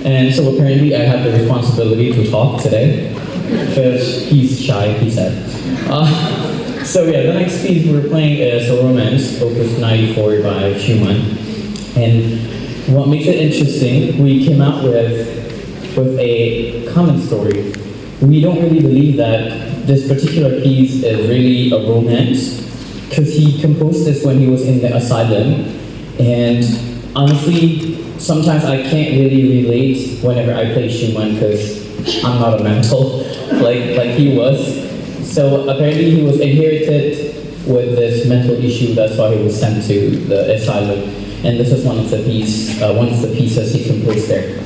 And so apparently I have the responsibility to talk today, because he's shy, he said. So yeah, the next piece we're playing is a romance, Opus 94 by Schumann. And what makes it interesting, we came out with a common story. We don't really believe that this particular piece is really a romance, because he composed this when he was in the asylum. And honestly, sometimes I can't really relate whenever I play Schumann, because I'm not a mental like he was. So apparently he was inherited with this mental issue, that's why he was sent to the asylum. And this is one of the pieces he composed there.